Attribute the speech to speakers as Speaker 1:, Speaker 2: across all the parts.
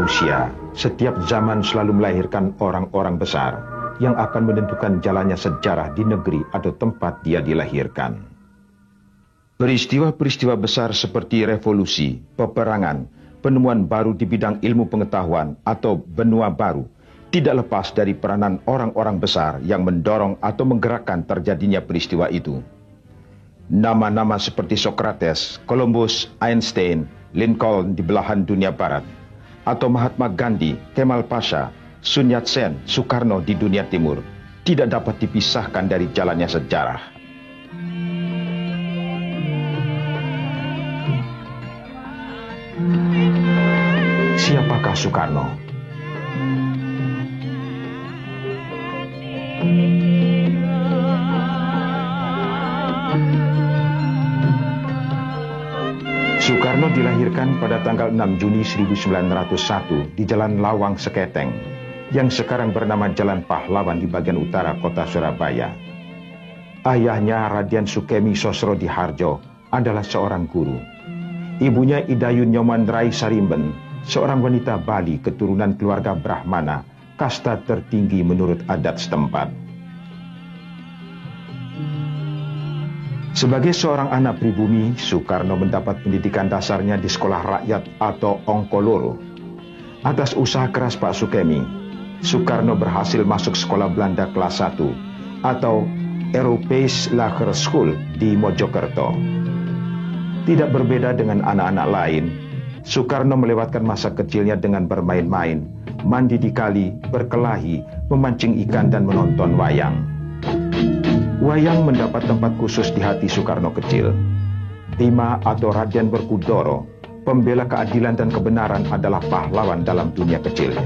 Speaker 1: manusia, setiap zaman selalu melahirkan orang-orang besar yang akan menentukan jalannya sejarah di negeri atau tempat dia dilahirkan. Peristiwa-peristiwa besar seperti revolusi, peperangan, penemuan baru di bidang ilmu pengetahuan atau benua baru tidak lepas dari peranan orang-orang besar yang mendorong atau menggerakkan terjadinya peristiwa itu. Nama-nama seperti Socrates, Columbus, Einstein, Lincoln di belahan dunia barat, atau Mahatma Gandhi, Kemal Pasha, Sun Yat-sen, Soekarno di dunia timur tidak dapat dipisahkan dari jalannya sejarah. Siapakah Soekarno? Soekarno dilahirkan pada tanggal 6 Juni 1901 di Jalan Lawang Seketeng, yang sekarang bernama Jalan Pahlawan di bagian utara kota Surabaya. Ayahnya Raden Sukemi Sosrodiharjo adalah seorang guru. Ibunya Idayun Nyoman Rai Sarimben, seorang wanita Bali keturunan keluarga Brahmana, kasta tertinggi menurut adat setempat. Sebagai seorang anak pribumi, Soekarno mendapat pendidikan dasarnya di sekolah rakyat atau Ongkoloro. Atas usaha keras Pak Sukemi, Soekarno berhasil masuk sekolah Belanda kelas 1 atau Europees Lager School di Mojokerto. Tidak berbeda dengan anak-anak lain, Soekarno melewatkan masa kecilnya dengan bermain-main, mandi di kali, berkelahi, memancing ikan dan menonton wayang. Wayang mendapat tempat khusus di hati Soekarno kecil. Bima atau Raden Werkudara, pembela keadilan dan kebenaran, adalah pahlawan dalam dunia kecilnya.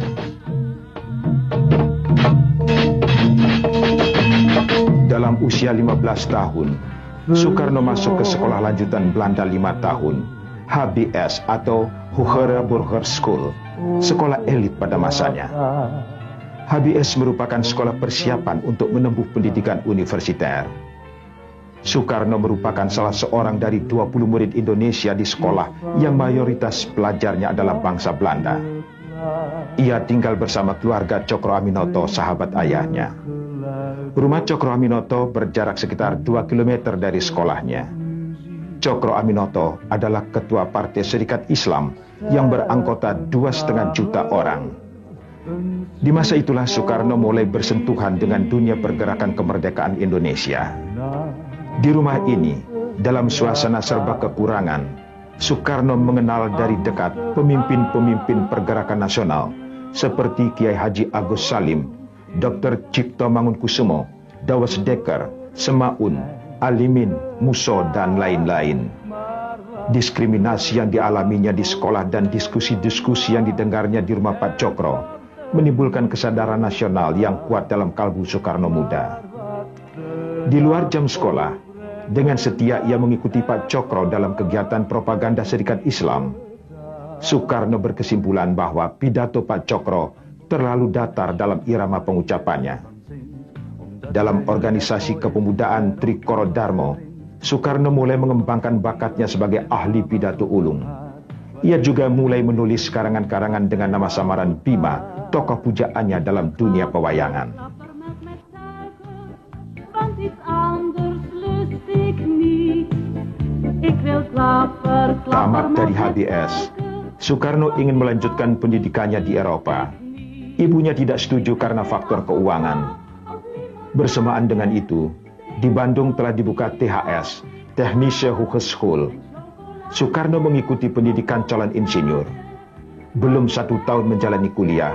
Speaker 1: Dalam usia 15 tahun, Soekarno masuk ke sekolah lanjutan Belanda 5 tahun, HBS atau Hoger Burger School, sekolah elit pada masanya. HBS merupakan sekolah persiapan untuk menempuh pendidikan universiter. Soekarno merupakan salah seorang dari 20 murid Indonesia di sekolah yang mayoritas pelajarnya adalah bangsa Belanda. Ia tinggal bersama keluarga Cokro Aminoto, sahabat ayahnya. Rumah Cokro Aminoto berjarak sekitar 2 km dari sekolahnya. Cokro Aminoto adalah ketua Partai Serikat Islam yang beranggota 2,5 juta orang. Di masa itulah Soekarno mulai bersentuhan dengan dunia pergerakan kemerdekaan Indonesia. Di rumah ini, dalam suasana serba kekurangan, Soekarno mengenal dari dekat pemimpin-pemimpin pergerakan nasional seperti Kiai Haji Agus Salim, Dr. Cipto Mangunkusumo, Dawes Dekker, Semaun, Alimin, Muso, dan lain-lain. Diskriminasi yang dialaminya di sekolah dan diskusi-diskusi yang didengarnya di rumah Pak Cokro menimbulkan kesadaran nasional yang kuat dalam kalbu Soekarno muda. Di luar jam sekolah, dengan setia ia mengikuti Pak Cokro dalam kegiatan propaganda Serikat Islam. Soekarno berkesimpulan bahwa pidato Pak Cokro terlalu datar dalam irama pengucapannya. Dalam organisasi kepemudaan Trikoro Darmo, Soekarno mulai mengembangkan bakatnya sebagai ahli pidato ulung. Ia juga mulai menulis karangan-karangan dengan nama samaran Bima, tokoh pujaannya dalam dunia pewayangan. Tamat dari HBS, Soekarno ingin melanjutkan pendidikannya di Eropa. Ibunya tidak setuju karena faktor keuangan. Bersamaan dengan itu, di Bandung telah dibuka THS, Technische Hogeschool. Soekarno mengikuti pendidikan calon insinyur. Belum 1 tahun menjalani kuliah,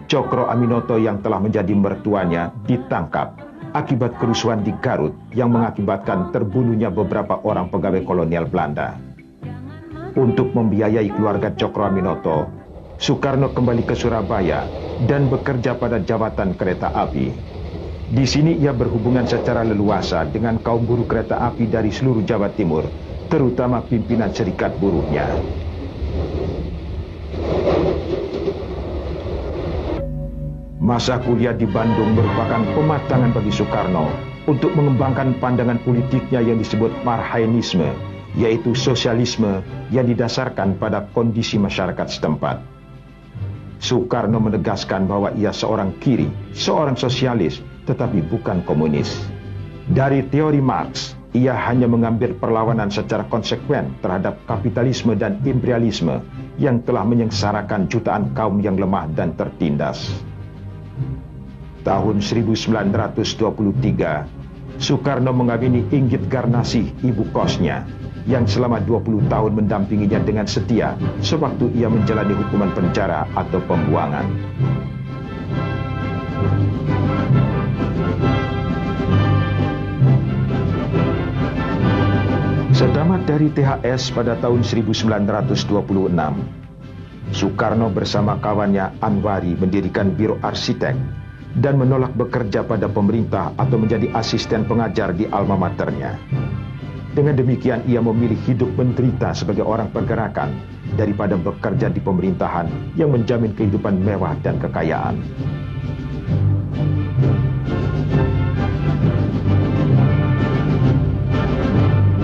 Speaker 1: Cokro Aminoto yang telah menjadi mertuanya ditangkap akibat kerusuhan di Garut yang mengakibatkan terbunuhnya beberapa orang pegawai kolonial Belanda. Untuk membiayai keluarga Cokro Aminoto, Soekarno kembali ke Surabaya dan bekerja pada jabatan kereta api. Di sini ia berhubungan secara leluasa dengan kaum buruh kereta api dari seluruh Jawa Timur, terutama pimpinan serikat buruhnya. Masa kuliah di Bandung merupakan pematangan bagi Soekarno untuk mengembangkan pandangan politiknya yang disebut Marhainisme, yaitu sosialisme yang didasarkan pada kondisi masyarakat setempat. Soekarno menegaskan bahwa ia seorang kiri, seorang sosialis, tetapi bukan komunis. Dari teori Marx, ia hanya mengambil perlawanan secara konsekuen terhadap kapitalisme dan imperialisme yang telah menyengsarakan jutaan kaum yang lemah dan tertindas. Tahun 1923, Soekarno mengawini Inggit Garnasih, ibu kosnya, yang selama 20 tahun mendampinginya dengan setia sewaktu ia menjalani hukuman penjara atau pembuangan. Sedamat dari THS pada tahun 1926, Soekarno bersama kawannya Anwari mendirikan Biro Arsitek dan menolak bekerja pada pemerintah atau menjadi asisten pengajar di alma maternya. Dengan demikian ia memilih hidup menderita sebagai orang pergerakan daripada bekerja di pemerintahan yang menjamin kehidupan mewah dan kekayaan.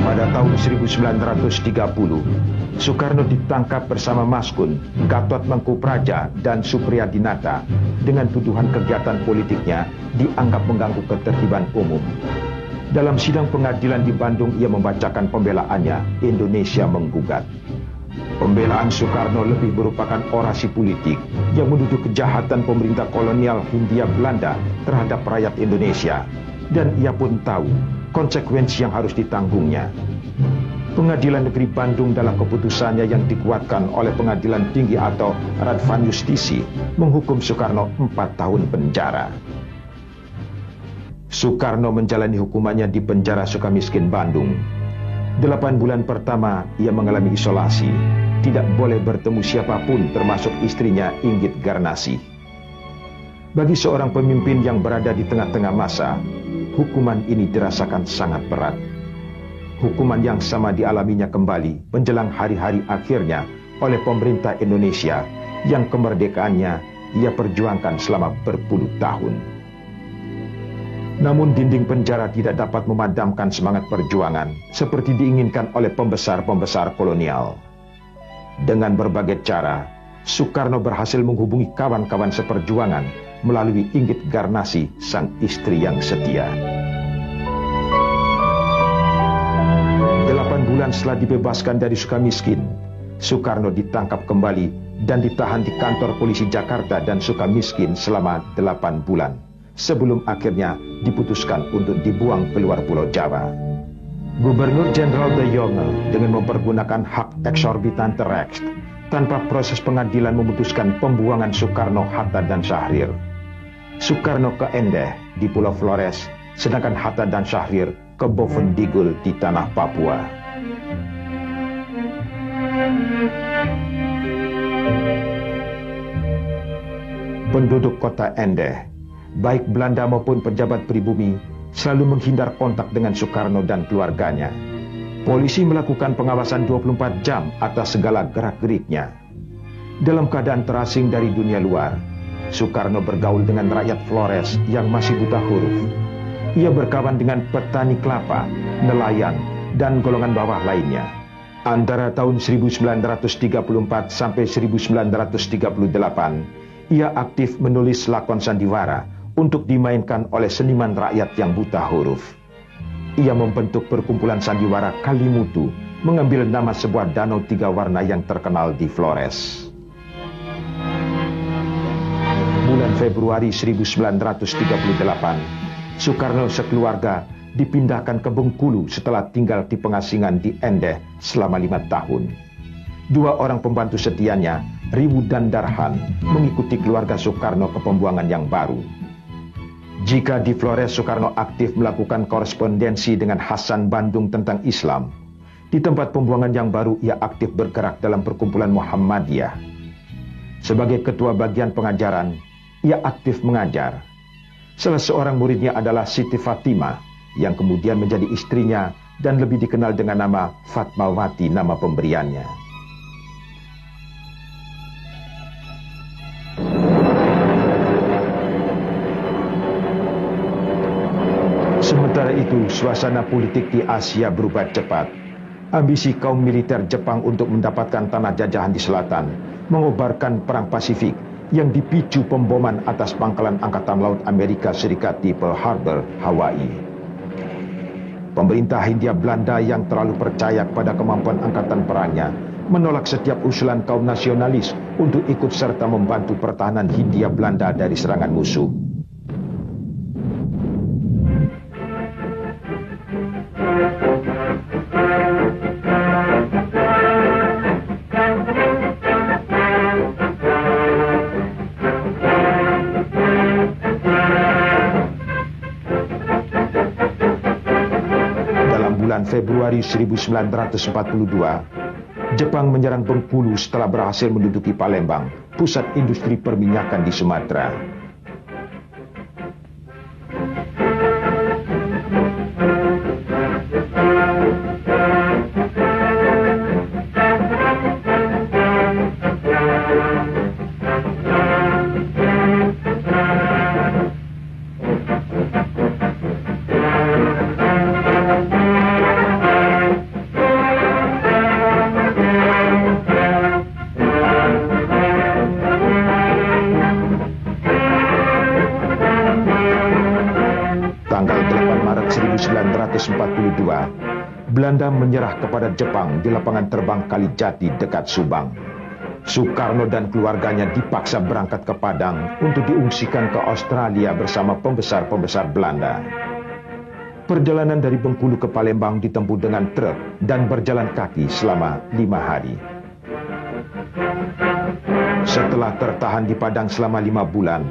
Speaker 1: Pada tahun 1930, Soekarno ditangkap bersama Maskun, Gatot Mangkupraja, dan Supriyadinata dengan tuduhan kegiatan politiknya dianggap mengganggu ketertiban umum. Dalam sidang pengadilan di Bandung, ia membacakan pembelaannya, Indonesia Menggugat. Pembelaan Soekarno lebih merupakan orasi politik yang menuduh kejahatan pemerintah kolonial Hindia Belanda terhadap rakyat Indonesia. Dan ia pun tahu konsekuensi yang harus ditanggungnya. Pengadilan Negeri Bandung dalam keputusannya yang dikuatkan oleh Pengadilan Tinggi atau Radvan Justisi menghukum Soekarno 4 tahun penjara. Soekarno menjalani hukumannya di penjara Sukamiskin, Bandung. 8 bulan pertama ia mengalami isolasi, tidak boleh bertemu siapapun termasuk istrinya Inggit Garnasih. Bagi seorang pemimpin yang berada di tengah-tengah masa, hukuman ini dirasakan sangat berat. Hukuman yang sama dialaminya kembali menjelang hari-hari akhirnya oleh pemerintah Indonesia yang kemerdekaannya ia perjuangkan selama berpuluh tahun. Namun dinding penjara tidak dapat memadamkan semangat perjuangan seperti diinginkan oleh pembesar-pembesar kolonial. Dengan berbagai cara, Soekarno berhasil menghubungi kawan-kawan seperjuangan melalui Inggit Garnasih, sang istri yang setia. 8 bulan setelah dibebaskan dari Sukamiskin, Soekarno ditangkap kembali dan ditahan di kantor polisi Jakarta dan Sukamiskin selama 8 bulan. Sebelum akhirnya diputuskan untuk dibuang keluar Pulau Jawa. Gubernur Jenderal De Jonge dengan mempergunakan hak eksorbitan Recht tanpa proses pengadilan memutuskan pembuangan Soekarno, Hatta, dan Syahrir. Soekarno ke Endeh di Pulau Flores, sedangkan Hatta dan Syahrir ke Bovendigul di tanah Papua. Penduduk kota Endeh, baik Belanda maupun pejabat pribumi, selalu menghindar kontak dengan Soekarno dan keluarganya. Polisi melakukan pengawasan 24 jam atas segala gerak-geriknya. Dalam keadaan terasing dari dunia luar, Soekarno bergaul dengan rakyat Flores yang masih buta huruf. Ia berkawan dengan petani kelapa, nelayan, dan golongan bawah lainnya. Antara tahun 1934 sampai 1938, ia aktif menulis lakon sandiwara untuk dimainkan oleh seniman rakyat yang buta huruf. Ia membentuk perkumpulan sandiwara Kalimutu, mengambil nama sebuah danau 3 warna yang terkenal di Flores. Bulan Februari 1938, Soekarno sekeluarga dipindahkan ke Bengkulu setelah tinggal di pengasingan di Endeh selama 5 tahun. 2 orang pembantu setianya, Riwu dan Darhan, mengikuti keluarga Soekarno ke pembuangan yang baru. Jika di Flores Soekarno aktif melakukan korespondensi dengan Hasan Bandung tentang Islam, di tempat pembuangan yang baru ia aktif bergerak dalam perkumpulan Muhammadiyah. Sebagai ketua bagian pengajaran, ia aktif mengajar. Salah seorang muridnya adalah Siti Fatimah, yang kemudian menjadi istrinya dan lebih dikenal dengan nama Fatmawati, nama pemberiannya. Sementara itu, suasana politik di Asia berubah cepat. Ambisi kaum militer Jepang untuk mendapatkan tanah jajahan di selatan mengobarkan perang Pasifik yang dipicu pemboman atas pangkalan Angkatan Laut Amerika Serikat di Pearl Harbor, Hawaii. Pemerintah Hindia Belanda yang terlalu percaya pada kemampuan angkatan perangnya menolak setiap usulan kaum nasionalis untuk ikut serta membantu pertahanan Hindia Belanda dari serangan musuh. Februari 1942, Jepang menyerang Bengkulu setelah berhasil menduduki Palembang, pusat industri perminyakan di Sumatera. Belanda menyerah kepada Jepang di lapangan terbang Kalijati dekat Subang. Soekarno dan keluarganya dipaksa berangkat ke Padang untuk diungsikan ke Australia bersama pembesar-pembesar Belanda. Perjalanan dari Bengkulu ke Palembang ditempuh dengan truk dan berjalan kaki selama 5 hari. Setelah tertahan di Padang selama 5 bulan,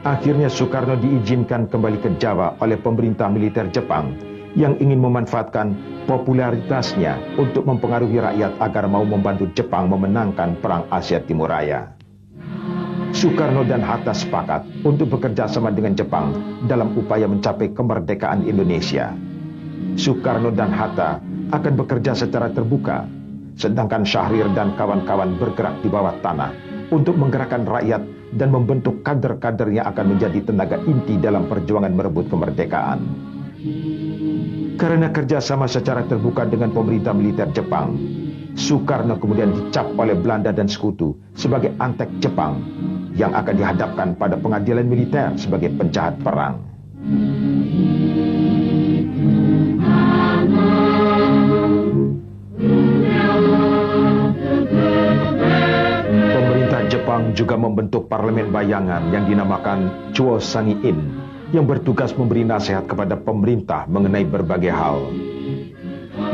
Speaker 1: akhirnya Soekarno diizinkan kembali ke Jawa oleh pemerintah militer Jepang yang ingin memanfaatkan popularitasnya untuk mempengaruhi rakyat agar mau membantu Jepang memenangkan Perang Asia Timur Raya. Soekarno dan Hatta sepakat untuk bekerja sama dengan Jepang dalam upaya mencapai kemerdekaan Indonesia. Soekarno dan Hatta akan bekerja secara terbuka, sedangkan Syahrir dan kawan-kawan bergerak di bawah tanah untuk menggerakkan rakyat dan membentuk kader-kader yang akan menjadi tenaga inti dalam perjuangan merebut kemerdekaan. Karena kerjasama secara terbuka dengan pemerintah militer Jepang, Soekarno kemudian dicap oleh Belanda dan sekutu sebagai antek Jepang yang akan dihadapkan pada pengadilan militer sebagai penjahat perang. Pemerintah Jepang juga membentuk parlemen bayangan yang dinamakan Chuo Sangi-in, yang bertugas memberi nasihat kepada pemerintah mengenai berbagai hal.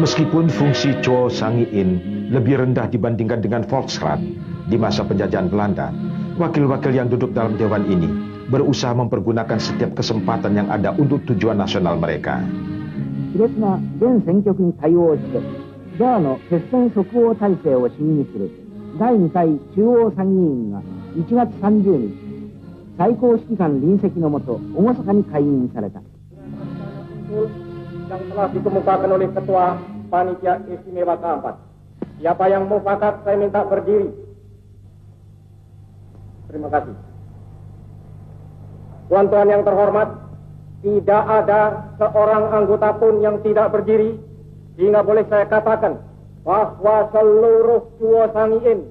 Speaker 1: Meskipun fungsi Chuo Sangi-in lebih rendah dibandingkan dengan Volksrat di masa penjajahan Belanda, wakil-wakil yang duduk dalam dewan ini berusaha mempergunakan setiap kesempatan yang ada untuk tujuan nasional mereka.
Speaker 2: Yang telah dikemukakan oleh Ketua Panitia Istimewa keempat. Siapa yang mufakat, saya minta berdiri. Terima kasih. Tuan-tuan yang terhormat, tidak ada seorang anggota pun yang tidak berdiri, sehingga boleh saya katakan bahwa seluruh Chuo Sangi-in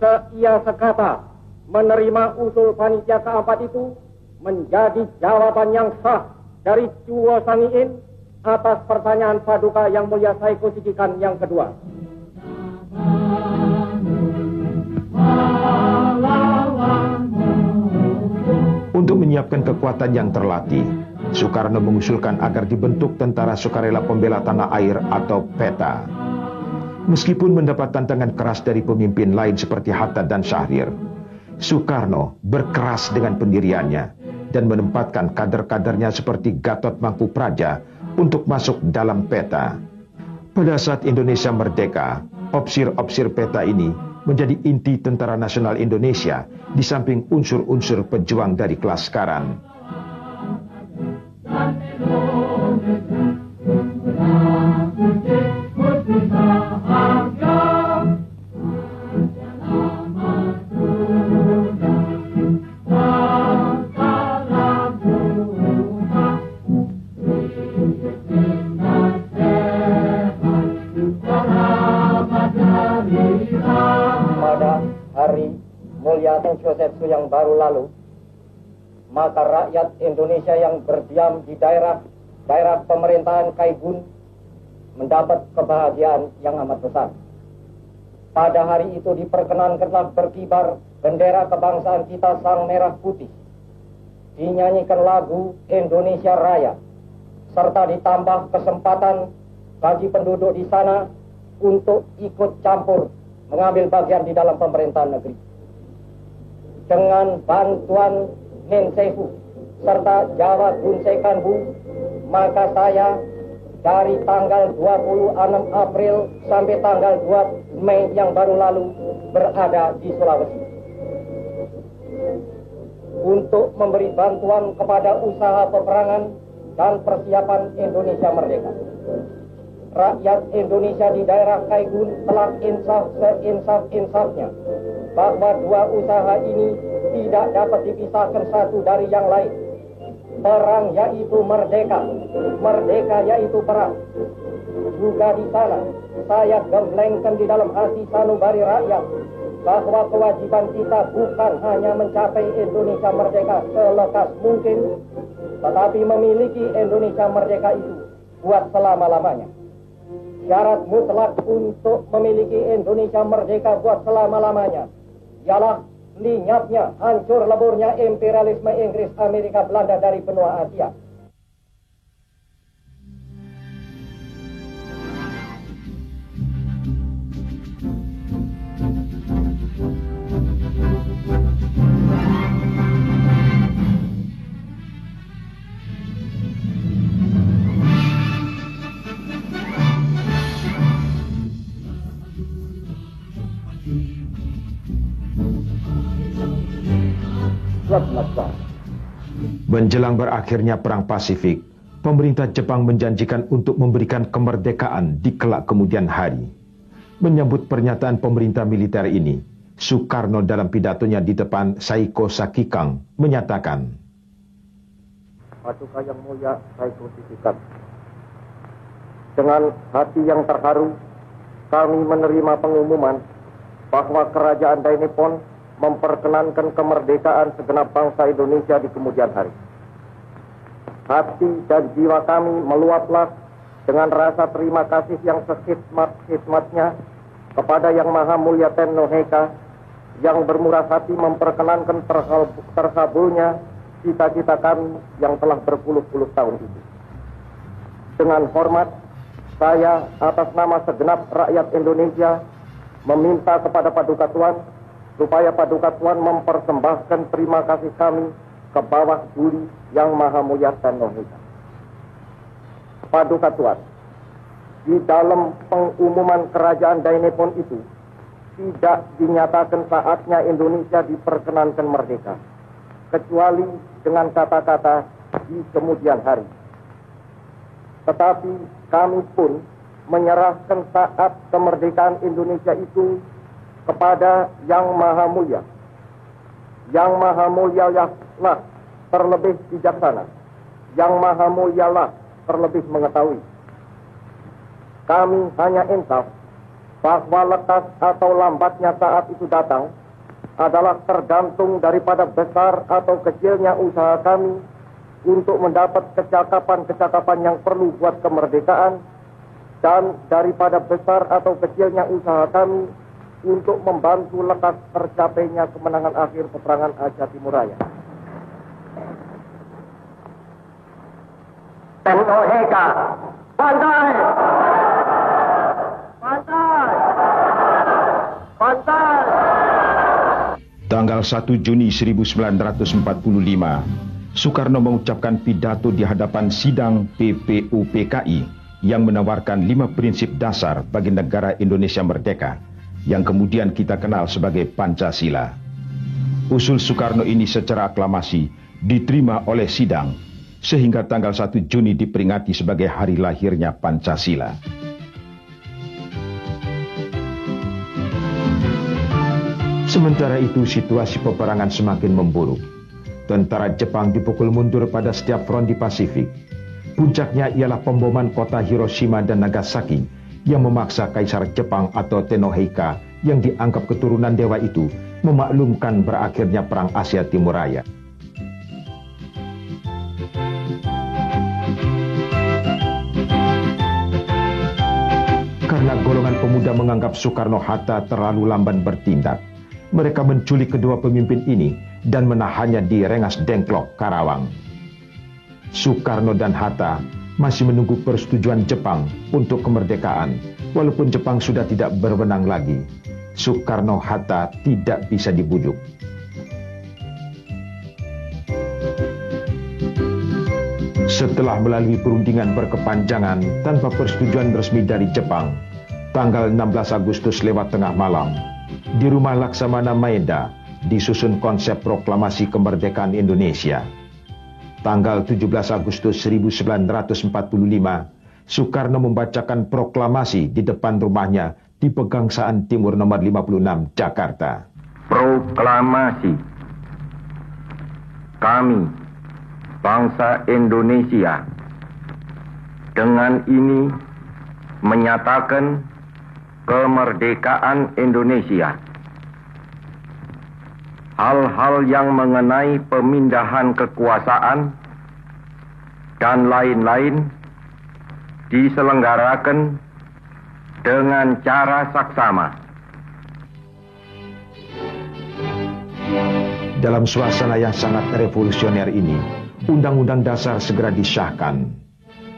Speaker 2: seia sekata menerima usul panitia keempat itu menjadi jawaban yang sah dari Chuo Sangi-in atas pertanyaan Paduka Yang Mulia Saiko Shikikan yang kedua.
Speaker 1: Untuk menyiapkan kekuatan yang terlatih, Soekarno mengusulkan agar dibentuk Tentara Sukarela Pembela Tanah Air atau PETA. Meskipun mendapat tantangan keras dari pemimpin lain seperti Hatta dan Syahrir, Soekarno berkeras dengan pendiriannya dan menempatkan kader-kadernya seperti Gatot Mangkupraja untuk masuk dalam PETA. Pada saat Indonesia merdeka, opsir-opsir PETA ini menjadi inti Tentara Nasional Indonesia di samping unsur-unsur pejuang dari kelas sekarang.
Speaker 2: Pada hari mulia Teng Josetsu yang yang baru lalu, maka rakyat Indonesia yang berdiam di daerah pemerintahan Kaigun mendapat kebahagiaan yang amat besar. Pada hari itu diperkenankanlah berkibar bendera kebangsaan kita sang merah putih, dinyanyikan lagu Indonesia Raya, serta ditambah kesempatan bagi penduduk di sana untuk ikut campur mengambil bagian di dalam pemerintahan negeri. Dengan bantuan Mensefu serta Jawa Gunsekanbu, maka saya dari tanggal 26 April sampai tanggal 2 Mei yang baru lalu berada di Sulawesi untuk memberi bantuan kepada usaha peperangan dan persiapan Indonesia merdeka. Rakyat Indonesia di daerah Kaigun telah insaf seinsaf-insafnya bahwa dua usaha ini tidak dapat dipisahkan satu dari yang lain. Perang yaitu merdeka, merdeka yaitu perang. Juga di sana saya gemblengkan di dalam hati sanubari rakyat bahwa kewajiban kita bukan hanya mencapai Indonesia merdeka selekas mungkin, tetapi memiliki Indonesia merdeka itu buat selama-lamanya. Syarat mutlak untuk memiliki Indonesia merdeka buat selama-lamanya ialah lenyapnya, hancur leburnya imperialisme Inggris, Amerika, Belanda dari benua Asia.
Speaker 1: Menjelang berakhirnya Perang Pasifik, pemerintah Jepang menjanjikan untuk memberikan kemerdekaan di kelak kemudian hari. Menyambut pernyataan pemerintah militer ini, Soekarno dalam pidatonya di depan Saiko Sakikang menyatakan,
Speaker 2: Paduka Yang Mulia Saiko Sakikang, dengan hati yang terharu, kami menerima pengumuman bahwa Kerajaan Dainippon memperkenankan kemerdekaan segenap bangsa Indonesia di kemudian hari. Hati dan jiwa kami meluaplah dengan rasa terima kasih yang sekhidmat-khidmatnya kepada Yang Maha Mulia Tenno Heika yang bermurah hati memperkenankan terkabulnya cita-cita kami yang telah berpuluh-puluh tahun itu. Dengan hormat, saya atas nama segenap rakyat Indonesia meminta kepada Paduka Tuan supaya Paduka Tuan mempersembahkan terima kasih kami ke bawah duli Yang Maha Mulia Tenno Heika. Paduka Tuan, di dalam pengumuman Kerajaan Dainippon itu tidak dinyatakan saatnya Indonesia diperkenankan merdeka, kecuali dengan kata-kata di kemudian hari. Tetapi kami pun menyerahkan saat kemerdekaan Indonesia itu kepada Yang Maha Mulia. Yang Maha Mulia lah terlebih bijaksana. Yang Maha Mulia lah terlebih mengetahui. Kami hanya insaf bahwa lekas atau lambatnya saat itu datang adalah tergantung daripada besar atau kecilnya usaha kami untuk mendapat kecakapan-kecakapan yang perlu buat kemerdekaan, dan daripada besar atau kecilnya usaha kami untuk membantu lekas tercapainya kemenangan akhir peperangan Aceh Timur Raya. Tenno Heika, bantai! Bantai! Bantai!
Speaker 1: Tanggal 1 Juni 1945, Soekarno mengucapkan pidato di hadapan sidang PPUPKI yang menawarkan 5 prinsip dasar bagi negara Indonesia merdeka, yang kemudian kita kenal sebagai Pancasila. Usul Soekarno ini secara aklamasi diterima oleh sidang, sehingga tanggal 1 Juni diperingati sebagai hari lahirnya Pancasila. Sementara itu situasi peperangan semakin memburuk. Tentara Jepang dipukul mundur pada setiap front di Pasifik. Puncaknya ialah pemboman kota Hiroshima dan Nagasaki yang memaksa Kaisar Jepang atau Tenno Heika yang dianggap keturunan dewa itu memaklumkan berakhirnya Perang Asia Timur Raya. Karena golongan pemuda menganggap Soekarno-Hatta terlalu lamban bertindak, mereka menculik kedua pemimpin ini dan menahannya di Rengas Dengklok, Karawang. Soekarno dan Hatta masih menunggu persetujuan Jepang untuk kemerdekaan, walaupun Jepang sudah tidak berwenang lagi. Soekarno-Hatta tidak bisa dibujuk. Setelah melalui perundingan berkepanjangan tanpa persetujuan resmi dari Jepang, tanggal 16 Agustus lewat tengah malam, di rumah Laksamana Maeda disusun konsep proklamasi kemerdekaan Indonesia. Tanggal 17 Agustus 1945, Soekarno membacakan proklamasi di depan rumahnya di Pegangsaan Timur nomor 56, Jakarta.
Speaker 3: Proklamasi. Kami, bangsa Indonesia, dengan ini menyatakan kemerdekaan Indonesia. Hal-hal yang mengenai pemindahan kekuasaan dan lain-lain diselenggarakan dengan cara saksama.
Speaker 1: Dalam suasana yang sangat revolusioner ini, Undang-Undang Dasar segera disahkan.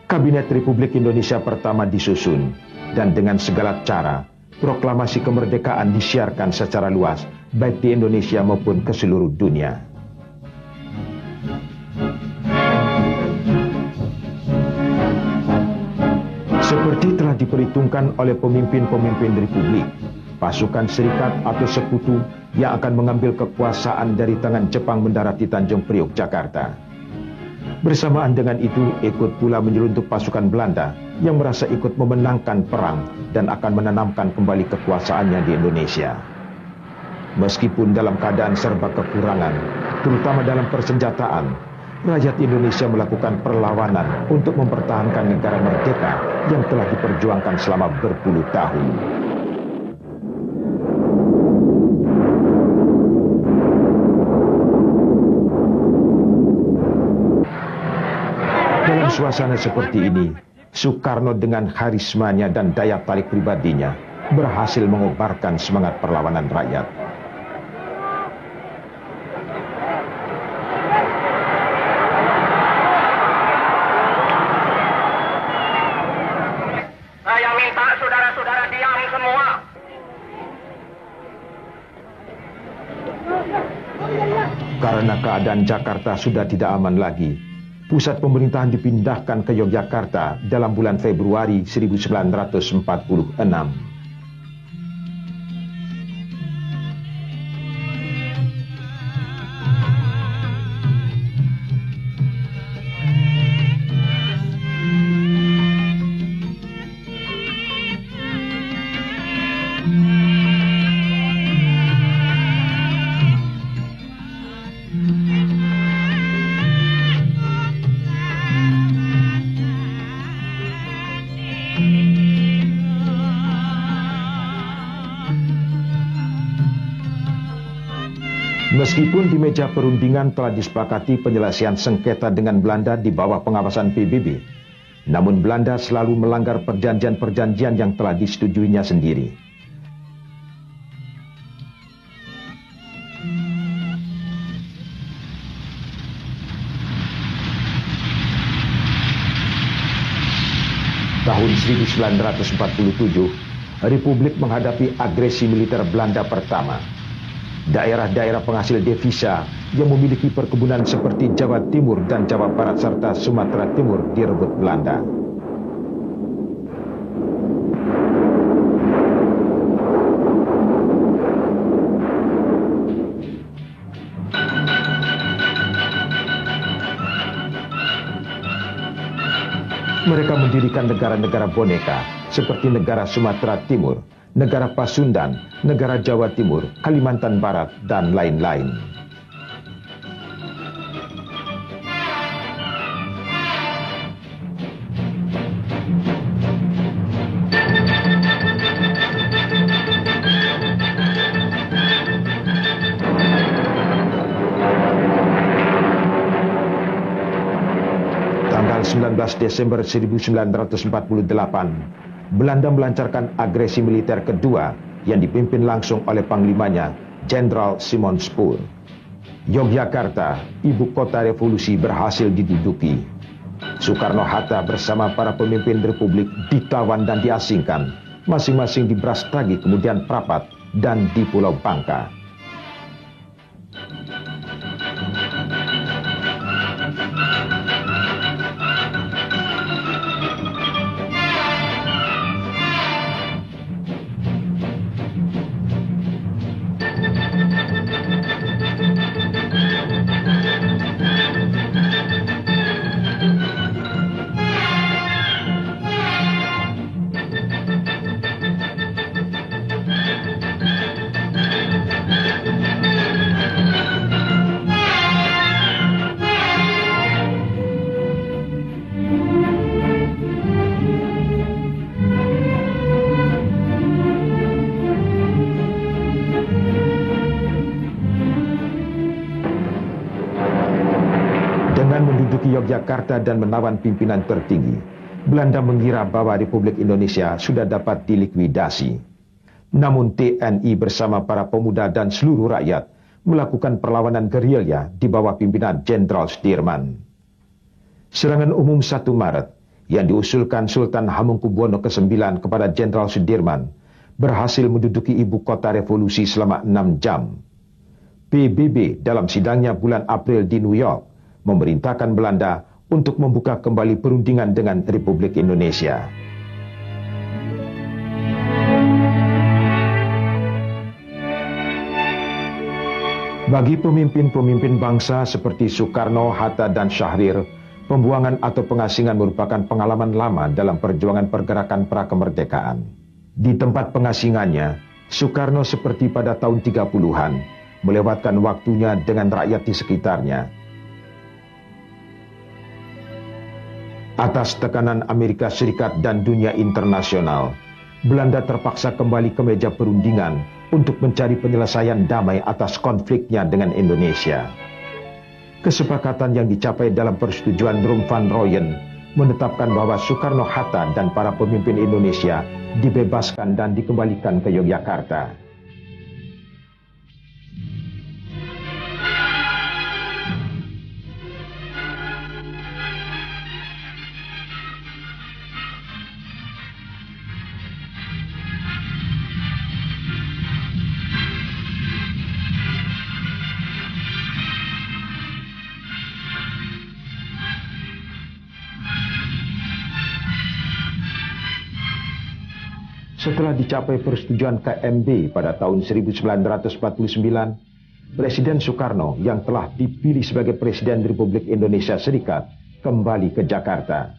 Speaker 1: Kabinet Republik Indonesia pertama disusun, dan dengan segala cara, proklamasi kemerdekaan disiarkan secara luas, baik di Indonesia maupun ke seluruh dunia. Seperti telah diperhitungkan oleh pemimpin-pemimpin Republik, pasukan serikat atau sekutu yang akan mengambil kekuasaan dari tangan Jepang mendarat di Tanjung Priok, Jakarta. Bersamaan dengan itu, ikut pula menyelundup pasukan Belanda yang merasa ikut memenangkan perang dan akan menanamkan kembali kekuasaannya di Indonesia. Meskipun dalam keadaan serba kekurangan, terutama dalam persenjataan, rakyat Indonesia melakukan perlawanan untuk mempertahankan negara merdeka yang telah diperjuangkan selama berpuluh tahun. Dalam suasana seperti ini, Soekarno dengan karismanya dan daya tarik pribadinya berhasil mengobarkan semangat perlawanan rakyat.
Speaker 2: Saya minta saudara-saudara diam semua.
Speaker 1: Karena keadaan Jakarta sudah tidak aman lagi, pusat pemerintahan dipindahkan ke Yogyakarta dalam bulan Februari 1946. Meskipun di meja perundingan telah disepakati penyelesaian sengketa dengan Belanda di bawah pengawasan PBB, namun Belanda selalu melanggar perjanjian-perjanjian yang telah disetujuinya sendiri. Tahun 1947, Republik menghadapi agresi militer Belanda pertama. Daerah-daerah penghasil devisa yang memiliki perkebunan seperti Jawa Timur dan Jawa Barat serta Sumatera Timur direbut Belanda. Mereka mendirikan negara-negara boneka seperti negara Sumatera Timur, negara Pasundan, negara Jawa Timur, Kalimantan Barat, dan lain-lain. 19 Desember 1948, Belanda melancarkan agresi militer kedua yang dipimpin langsung oleh panglimanya, Jenderal Simon Spoor. Yogyakarta, ibu kota revolusi, berhasil diduduki. Soekarno-Hatta bersama para pemimpin republik ditawan dan diasingkan, masing-masing di Brastagi, kemudian Prapat, dan di Pulau Bangka. Dengan menduduki Yogyakarta dan menawan pimpinan tertinggi, Belanda mengira bahwa Republik Indonesia sudah dapat dilikuidasi. Namun TNI bersama para pemuda dan seluruh rakyat melakukan perlawanan gerilya di bawah pimpinan Jenderal Sudirman. Serangan umum 1 Maret yang diusulkan Sultan Hamengkubuwono ke-9 kepada Jenderal Sudirman berhasil menduduki ibu kota revolusi selama 6 jam. PBB dalam sidangnya bulan April di New York memerintahkan Belanda untuk membuka kembali perundingan dengan Republik Indonesia. Bagi pemimpin-pemimpin bangsa seperti Soekarno, Hatta, dan Syahrir, pembuangan atau pengasingan merupakan pengalaman lama dalam perjuangan pergerakan prakemerdekaan. Di tempat pengasingannya, Soekarno seperti pada tahun 30-an, melewatkan waktunya dengan rakyat di sekitarnya. Atas tekanan Amerika Serikat dan dunia internasional, Belanda terpaksa kembali ke meja perundingan untuk mencari penyelesaian damai atas konfliknya dengan Indonesia. Kesepakatan yang dicapai dalam persetujuan Rum Van Rooyen menetapkan bahwa Soekarno-Hatta dan para pemimpin Indonesia dibebaskan dan dikembalikan ke Yogyakarta. Setelah dicapai persetujuan KMB pada tahun 1949, Presiden Soekarno yang telah dipilih sebagai Presiden Republik Indonesia Serikat kembali ke Jakarta.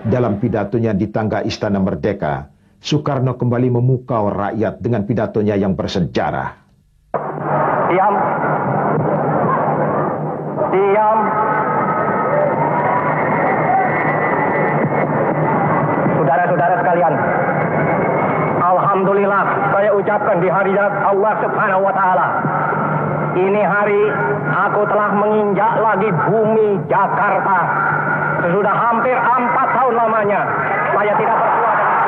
Speaker 1: Dalam pidatonya di tangga Istana Merdeka, Soekarno kembali memukau rakyat dengan pidatonya yang bersejarah.
Speaker 2: Diam. Diam. Saudara-saudara sekalian, alhamdulillah saya ucapkan di hari Allah Subhanahu wa taala. Ini hari aku telah menginjak lagi bumi Jakarta. Sudah hampir 4 tahun lamanya saya tidak bersua dengan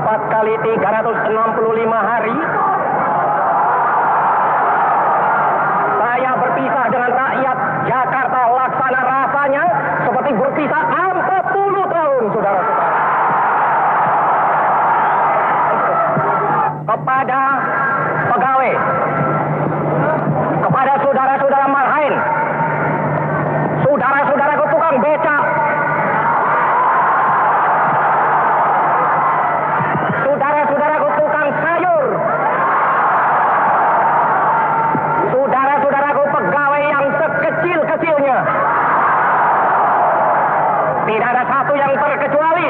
Speaker 2: 4 kali 365 hari saya berpisah dengan rakyat Jakarta, laksana rasanya seperti berpisah 40 tahun, saudara-saudara. Tidak ada satu yang terkecuali.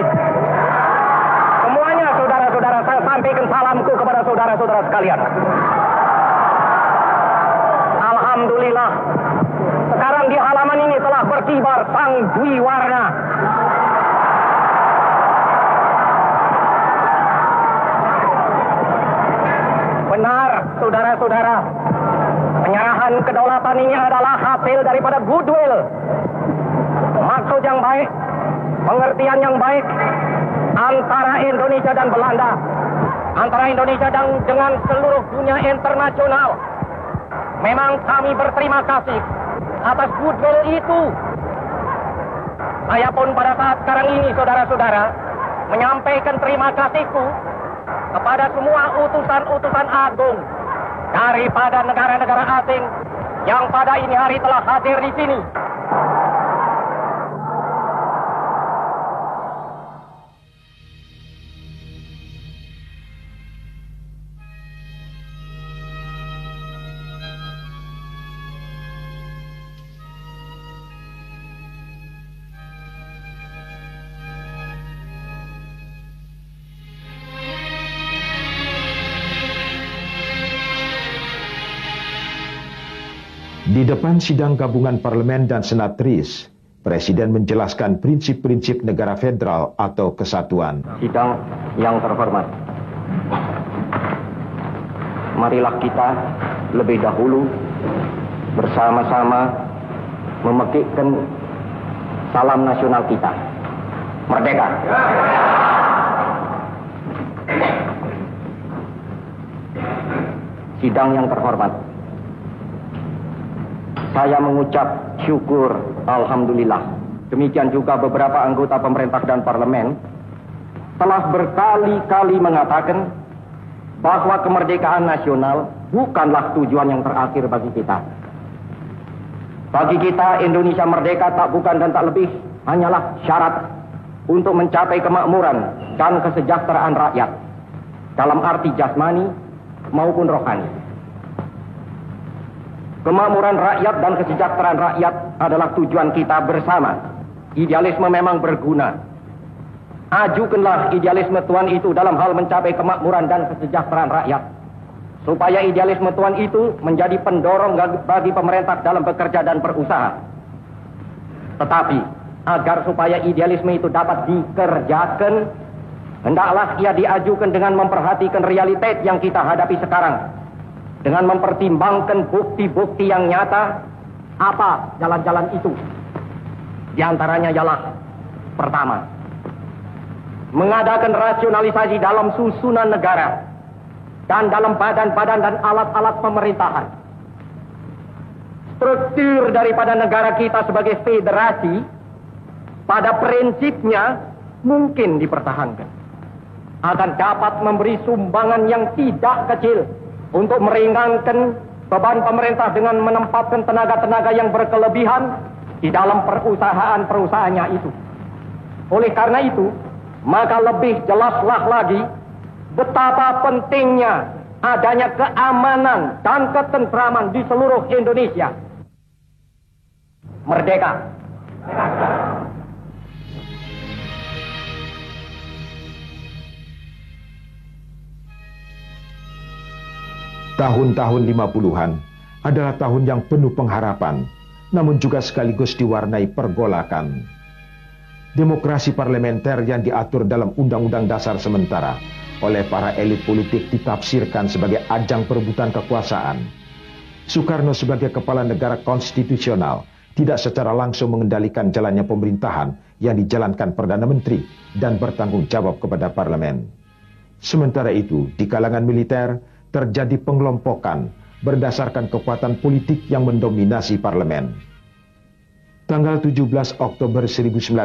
Speaker 2: Semuanya saudara-saudara, saya sampaikan salamku kepada saudara-saudara sekalian. Alhamdulillah, sekarang di halaman ini telah berkibar sang Dwi Warna. Benar, saudara-saudara, penyerahan kedaulatan ini adalah hasil daripada goodwill, maksud yang baik, pengertian yang baik antara Indonesia dan Belanda, antara Indonesia dan dengan seluruh dunia internasional. Memang kami berterima kasih atas goodwill itu. Saya pun pada saat sekarang ini, saudara-saudara, menyampaikan terima kasihku kepada semua utusan-utusan agung daripada negara-negara asing yang pada ini hari telah hadir di sini.
Speaker 1: Di depan sidang gabungan parlemen dan senat RIS, Presiden menjelaskan prinsip-prinsip negara federal atau kesatuan.
Speaker 2: Sidang yang terhormat, marilah kita lebih dahulu bersama-sama memekikkan salam nasional kita. Merdeka! Sidang yang terhormat, saya mengucap syukur, alhamdulillah. Demikian juga beberapa anggota pemerintah dan parlemen telah berkali-kali mengatakan bahwa kemerdekaan nasional bukanlah tujuan yang terakhir bagi kita. Bagi kita, Indonesia merdeka tak bukan dan tak lebih hanyalah syarat untuk mencapai kemakmuran dan kesejahteraan rakyat dalam arti jasmani maupun rohani. Kemakmuran rakyat dan kesejahteraan rakyat adalah tujuan kita bersama. Idealisme memang berguna. Ajukanlah idealisme Tuhan itu dalam hal mencapai kemakmuran dan kesejahteraan rakyat, supaya idealisme Tuhan itu menjadi pendorong bagi pemerintah dalam bekerja dan berusaha. Tetapi agar supaya idealisme itu dapat dikerjakan, hendaklah ia diajukan dengan memperhatikan realitas yang kita hadapi sekarang, dengan mempertimbangkan bukti-bukti yang nyata. Apa jalan-jalan itu? Di antaranya ialah, pertama, mengadakan rasionalisasi dalam susunan negara dan dalam badan-badan dan alat-alat pemerintahan. Struktur daripada negara kita sebagai federasi pada prinsipnya mungkin dipertahankan, akan dapat memberi sumbangan yang tidak kecil untuk meringankan beban pemerintah dengan menempatkan tenaga-tenaga yang berkelebihan di dalam perusahaan-perusahaannya itu. Oleh karena itu, maka lebih jelaslah lagi betapa pentingnya adanya keamanan dan ketentraman di seluruh Indonesia. Merdeka!
Speaker 1: Tahun-tahun 50-an adalah tahun yang penuh pengharapan, namun juga sekaligus diwarnai pergolakan. Demokrasi parlementer yang diatur dalam Undang-Undang Dasar sementara oleh para elit politik ditafsirkan sebagai ajang perebutan kekuasaan. Soekarno sebagai kepala negara konstitusional tidak secara langsung mengendalikan jalannya pemerintahan yang dijalankan Perdana Menteri dan bertanggung jawab kepada parlemen. Sementara itu, di kalangan militer terjadi pengelompokan berdasarkan kekuatan politik yang mendominasi parlemen. Tanggal 17 Oktober 1952,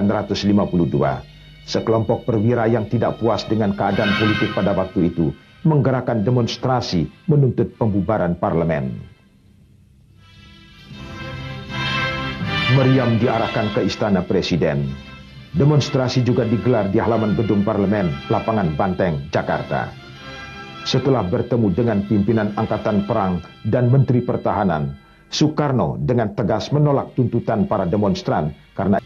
Speaker 1: sekelompok perwira yang tidak puas dengan keadaan politik pada waktu itu menggerakkan demonstrasi menuntut pembubaran parlemen. Meriam diarahkan ke Istana Presiden. Demonstrasi juga digelar di halaman gedung parlemen, Lapangan Banteng, Jakarta. Setelah bertemu dengan pimpinan Angkatan Perang dan Menteri Pertahanan, Soekarno dengan tegas menolak tuntutan para demonstran karena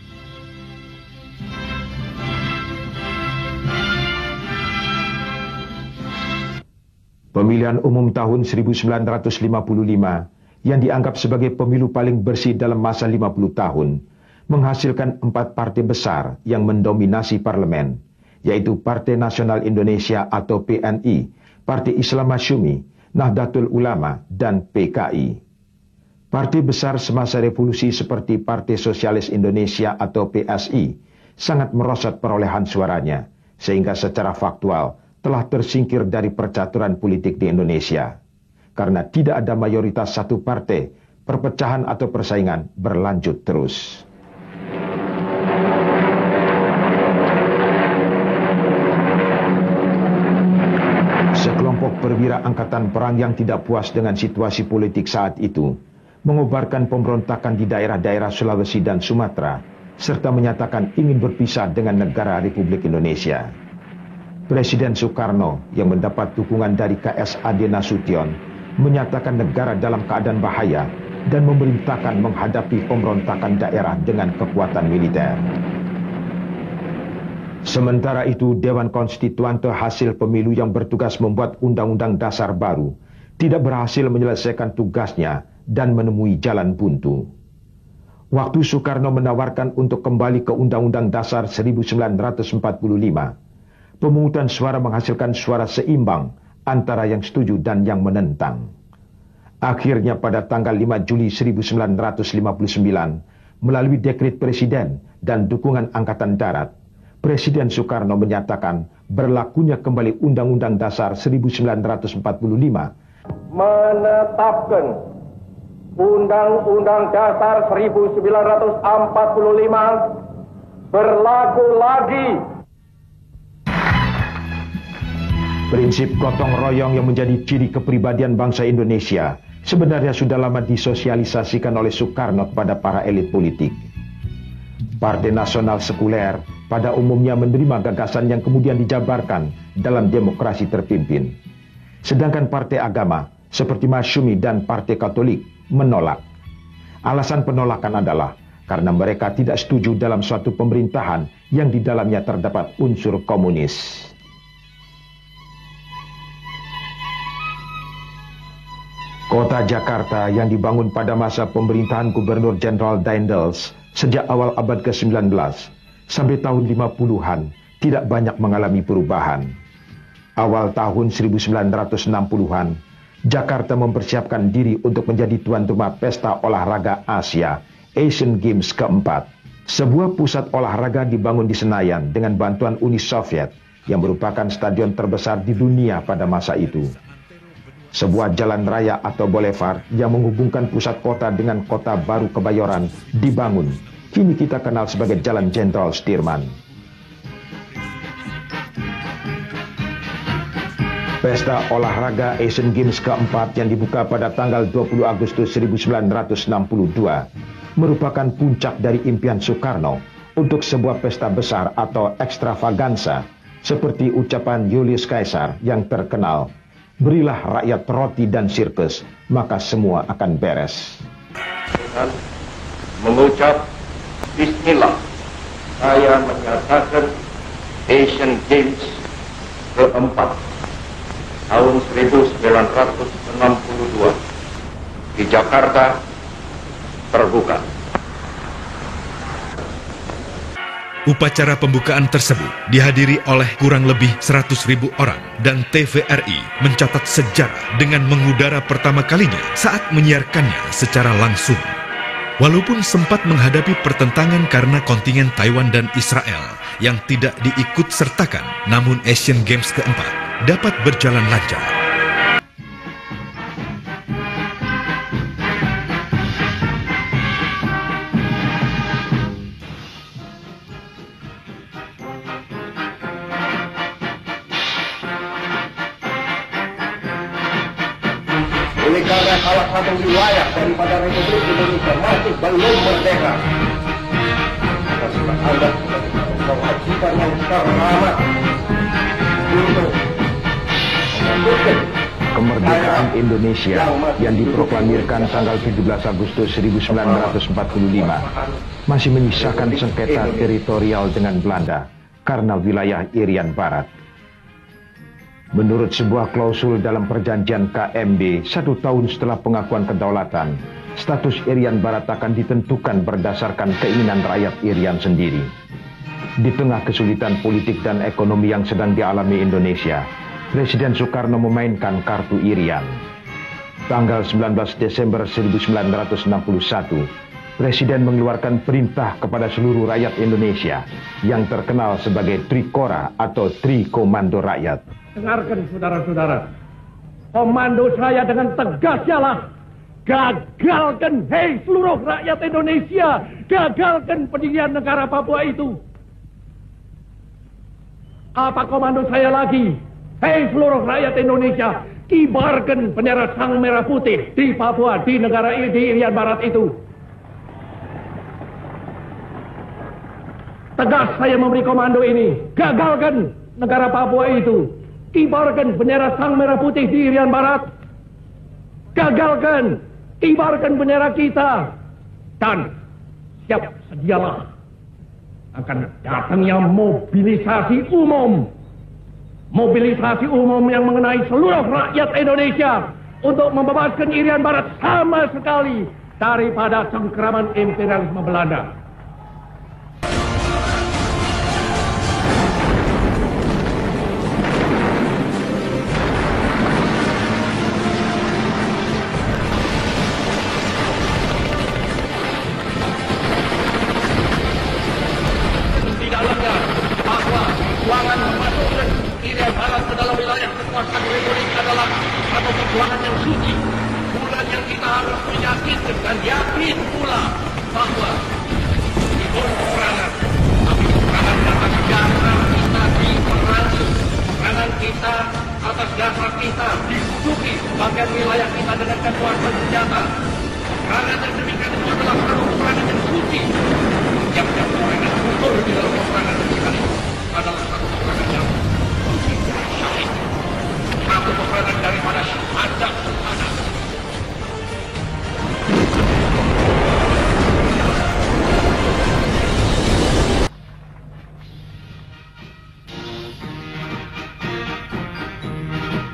Speaker 1: Pemilihan umum tahun 1955 yang dianggap sebagai pemilu paling bersih dalam masa 50 tahun, menghasilkan 4 partai besar yang mendominasi parlemen, yaitu Partai Nasional Indonesia atau PNI, Partai Islam Masyumi, Nahdlatul Ulama, dan PKI. Partai besar semasa revolusi seperti Partai Sosialis Indonesia atau PSI sangat merosot perolehan suaranya, sehingga secara faktual telah tersingkir dari percaturan politik di Indonesia. Karena tidak ada mayoritas satu partai, perpecahan atau persaingan berlanjut terus. Sekelompok perwira angkatan perang yang tidak puas dengan situasi politik saat itu mengobarkan pemberontakan di daerah-daerah Sulawesi dan Sumatera, serta menyatakan ingin berpisah dengan negara Republik Indonesia. Presiden Soekarno yang mendapat dukungan dari KSAD Nasution menyatakan negara dalam keadaan bahaya dan memerintahkan menghadapi pemberontakan daerah dengan kekuatan militer. Sementara itu, Dewan Konstituante hasil pemilu yang bertugas membuat undang-undang dasar baru tidak berhasil menyelesaikan tugasnya dan menemui jalan buntu. Waktu Soekarno menawarkan untuk kembali ke Undang-Undang Dasar 1945, pemungutan suara menghasilkan suara seimbang antara yang setuju dan yang menentang. Akhirnya pada tanggal 5 Juli 1959, melalui dekret Presiden dan dukungan Angkatan Darat, Presiden Soekarno menyatakan berlakunya kembali Undang-Undang Dasar 1945,
Speaker 2: menetapkan Undang-Undang Dasar 1945 berlaku lagi.
Speaker 1: Prinsip gotong royong yang menjadi ciri kepribadian bangsa Indonesia sebenarnya sudah lama disosialisasikan oleh Soekarno kepada para elit politik. Partai Nasional Sekuler pada umumnya menerima gagasan yang kemudian dijabarkan dalam demokrasi terpimpin. Sedangkan partai agama seperti Masyumi dan Partai Katolik menolak. Alasan penolakan adalah karena mereka tidak setuju dalam suatu pemerintahan yang di dalamnya terdapat unsur komunis. Kota Jakarta yang dibangun pada masa pemerintahan Gubernur Jenderal Daendels sejak awal abad ke-19 sampai tahun 50-an tidak banyak mengalami perubahan. Awal tahun 1960-an, Jakarta mempersiapkan diri untuk menjadi tuan rumah Pesta Olahraga Asia, Asian Games keempat. Sebuah pusat olahraga dibangun di Senayan dengan bantuan Uni Soviet yang merupakan stadion terbesar di dunia pada masa itu. Sebuah jalan raya atau boulevard yang menghubungkan pusat kota dengan kota baru Kebayoran dibangun. Kini kita kenal sebagai Jalan Jenderal Sudirman. Pesta Olahraga Asian Games keempat yang dibuka pada tanggal 20 Agustus 1962 merupakan puncak dari impian Soekarno untuk sebuah pesta besar atau ekstravaganza seperti ucapan Julius Caesar yang terkenal, "Berilah rakyat roti dan sirkus, maka semua akan beres."
Speaker 3: Dengan mengucap Bismillah, saya menyatakan Asian Games keempat tahun 1962 di Jakarta terbuka.
Speaker 4: Upacara pembukaan tersebut dihadiri oleh kurang lebih 100.000 orang dan TVRI mencatat sejarah dengan mengudara pertama kalinya saat menyiarkannya secara langsung. Walaupun sempat menghadapi pertentangan karena kontingen Taiwan dan Israel yang tidak diikut sertakan, namun Asian Games keempat dapat berjalan lancar.
Speaker 3: Oleh karena salah satu wilayah daripada Republik Indonesia masih belum merdeka, Anda kewajiban yang teramat untuk
Speaker 1: Kemerdekaan Indonesia yang diproklamirkan tanggal 17 Agustus 1945 masih menyisakan sengketa teritorial dengan Belanda karena wilayah Irian Barat. Menurut sebuah klausul dalam perjanjian KMB, 1 tahun setelah pengakuan kedaulatan, status Irian Barat akan ditentukan berdasarkan keinginan rakyat Irian sendiri. Di tengah kesulitan politik dan ekonomi yang sedang dialami Indonesia, Presiden Soekarno memainkan kartu Irian. Tanggal 19 Desember 1961, Presiden mengeluarkan perintah kepada seluruh rakyat Indonesia yang terkenal sebagai Trikora atau Tri Komando Rakyat.
Speaker 2: Dengarkan saudara-saudara, komando saya dengan tegas ialah gagalkan, hei seluruh rakyat Indonesia, gagalkan pendirian negara Papua itu. Apa komando saya lagi? Hei seluruh rakyat Indonesia, kibarkan bendera Sang Merah Putih di Papua, di negara ini, di Irian Barat itu. Tegas saya memberi komando ini, gagalkan negara Papua itu. Kibarkan bendera Sang Merah Putih di Irian Barat. Gagalkan, kibarkan bendera kita. Dan siap sedialah akan datangnya mobilisasi umum. Mobilisasi umum yang mengenai seluruh rakyat Indonesia untuk membebaskan Irian Barat sama sekali daripada cengkeraman imperialisme Belanda.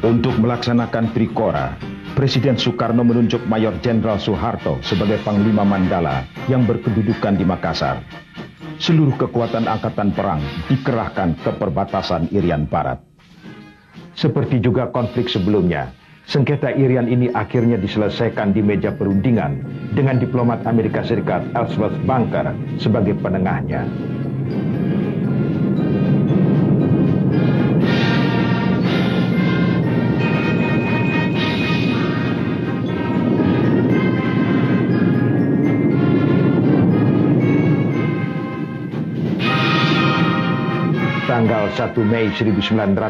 Speaker 1: Untuk melaksanakan Trikora, Presiden Soekarno menunjuk Mayor Jenderal Soeharto sebagai Panglima Mandala yang berkedudukan di Makassar. Seluruh kekuatan angkatan perang dikerahkan ke perbatasan Irian Barat. Seperti juga konflik sebelumnya, sengketa Irian ini akhirnya diselesaikan di meja perundingan dengan diplomat Amerika Serikat Ellsworth Bunker sebagai penengahnya. Tanggal 1 Mei 1963,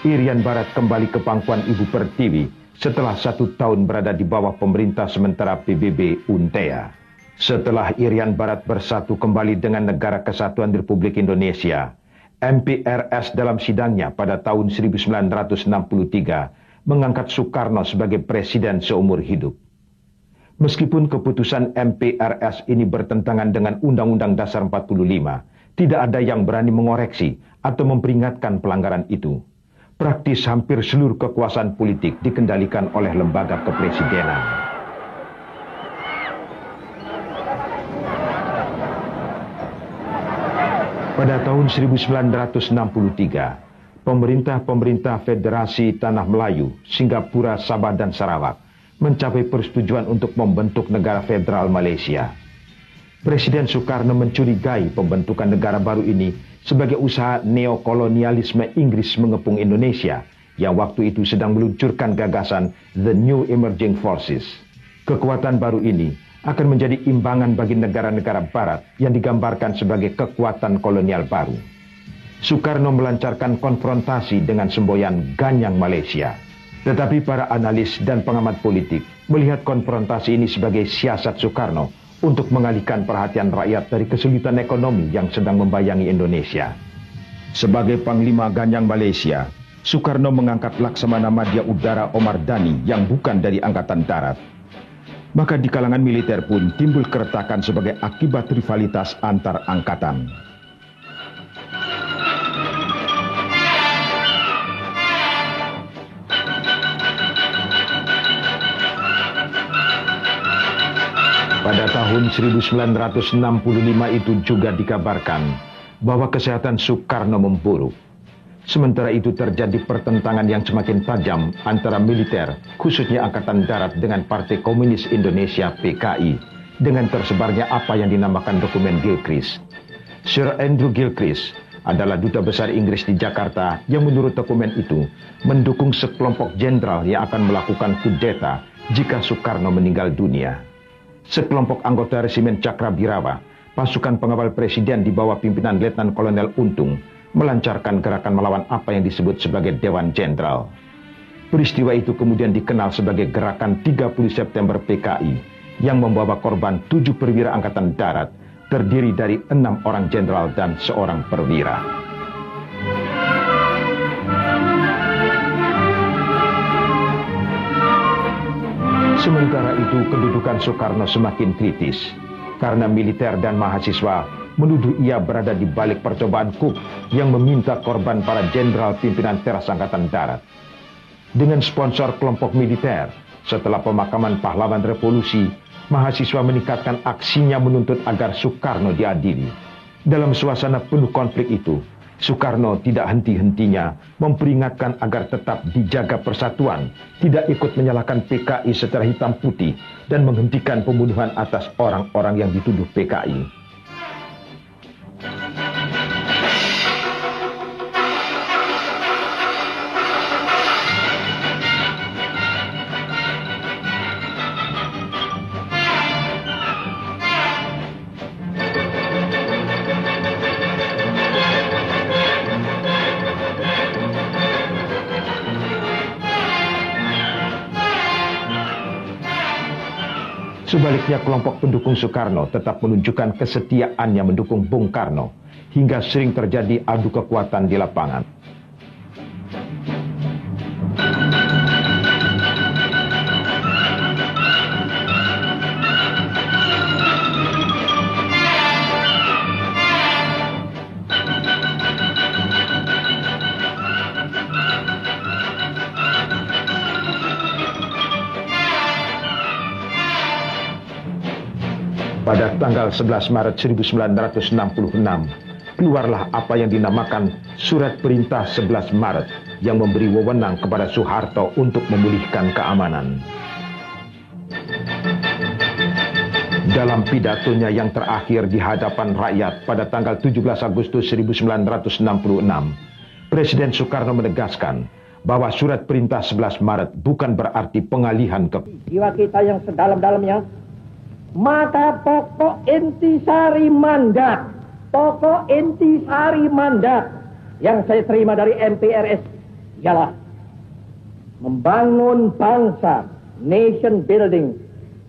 Speaker 1: Irian Barat kembali ke pangkuan Ibu Pertiwi setelah 1 tahun berada di bawah pemerintah sementara PBB UNTEA. Setelah Irian Barat bersatu kembali dengan Negara Kesatuan Republik Indonesia, MPRS dalam sidangnya pada tahun 1963 mengangkat Soekarno sebagai presiden seumur hidup. Meskipun keputusan MPRS ini bertentangan dengan Undang-Undang Dasar 45, tidak ada yang berani mengoreksi atau memperingatkan pelanggaran itu. Praktis hampir seluruh kekuasaan politik dikendalikan oleh lembaga kepresidenan. Pada tahun 1963, pemerintah Federasi Tanah Melayu, Singapura, Sabah, dan Sarawak mencapai persetujuan untuk membentuk negara federal Malaysia. Presiden Soekarno mencurigai pembentukan negara baru ini sebagai usaha neokolonialisme Inggris mengepung Indonesia yang waktu itu sedang meluncurkan gagasan The New Emerging Forces. Kekuatan baru ini akan menjadi imbangan bagi negara-negara barat yang digambarkan sebagai kekuatan kolonial baru. Soekarno melancarkan konfrontasi dengan semboyan Ganyang Malaysia. Tetapi para analis dan pengamat politik melihat konfrontasi ini sebagai siasat Soekarno untuk mengalihkan perhatian rakyat dari kesulitan ekonomi yang sedang membayangi Indonesia. Sebagai Panglima Ganyang Malaysia, Soekarno mengangkat Laksamana Madya Udara Omar Dhani yang bukan dari Angkatan Darat. Maka di kalangan militer pun timbul keretakan sebagai akibat rivalitas antar angkatan. Pada tahun 1965 itu juga dikabarkan bahwa kesehatan Soekarno memburuk. Sementara itu terjadi pertentangan yang semakin tajam antara militer, khususnya Angkatan Darat dengan Partai Komunis Indonesia (PKI), dengan tersebarnya apa yang dinamakan dokumen Gilchrist. Sir Andrew Gilchrist adalah duta besar Inggris di Jakarta yang menurut dokumen itu mendukung sekelompok jenderal yang akan melakukan kudeta jika Soekarno meninggal dunia. Sekelompok anggota resimen Cakrabirawa, pasukan pengawal presiden di bawah pimpinan Letnan Kolonel Untung, melancarkan gerakan melawan apa yang disebut sebagai Dewan Jenderal. Peristiwa itu kemudian dikenal sebagai Gerakan 30 September PKI yang membawa korban 7 perwira Angkatan Darat, terdiri dari 6 orang jenderal dan 1 perwira. Sementara itu kedudukan Soekarno semakin kritis karena militer dan mahasiswa menuduh ia berada di balik percobaan coup yang meminta korban para jenderal pimpinan teras Angkatan Darat. Dengan sponsor kelompok militer, setelah pemakaman pahlawan revolusi, mahasiswa meningkatkan aksinya menuntut agar Soekarno diadili. Dalam suasana penuh konflik itu, Soekarno tidak henti-hentinya memperingatkan agar tetap dijaga persatuan, tidak ikut menyalahkan PKI secara hitam putih, dan menghentikan pembunuhan atas orang-orang yang dituduh PKI. Sebaliknya kelompok pendukung Soekarno tetap menunjukkan kesetiaannya mendukung Bung Karno, hingga sering terjadi adu kekuatan di lapangan. Pada tanggal 11 Maret 1966, keluarlah apa yang dinamakan Surat Perintah 11 Maret yang memberi wewenang kepada Soeharto untuk memulihkan keamanan. Dalam pidatonya yang terakhir di hadapan rakyat pada tanggal 17 Agustus 1966, Presiden Soekarno menegaskan bahwa Surat Perintah 11 Maret bukan berarti pengalihan ke
Speaker 2: jiwa kita yang sedalam-dalamnya, maka pokok intisari mandat yang saya terima dari MPRS ialah membangun bangsa, nation building,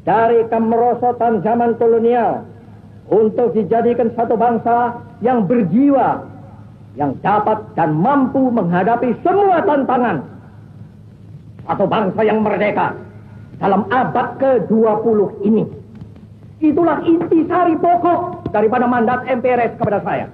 Speaker 2: dari kemerosotan zaman kolonial untuk dijadikan satu bangsa yang berjiwa, yang dapat dan mampu menghadapi semua tantangan. Satu bangsa yang merdeka dalam abad ke-20 ini. Itulah intisari pokok daripada mandat MPRS kepada saya.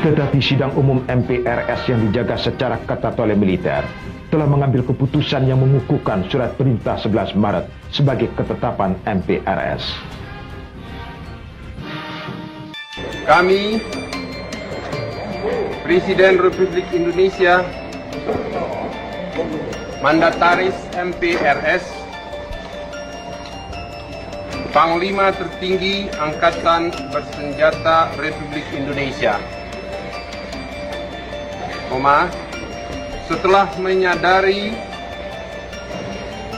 Speaker 1: Tetapi sidang umum MPRS yang dijaga secara ketat oleh militer telah mengambil keputusan yang mengukuhkan Surat Perintah 11 Maret sebagai ketetapan MPRS.
Speaker 5: Kami, Presiden Republik Indonesia, Mandataris MPRS, Panglima Tertinggi Angkatan Bersenjata Republik Indonesia, setelah menyadari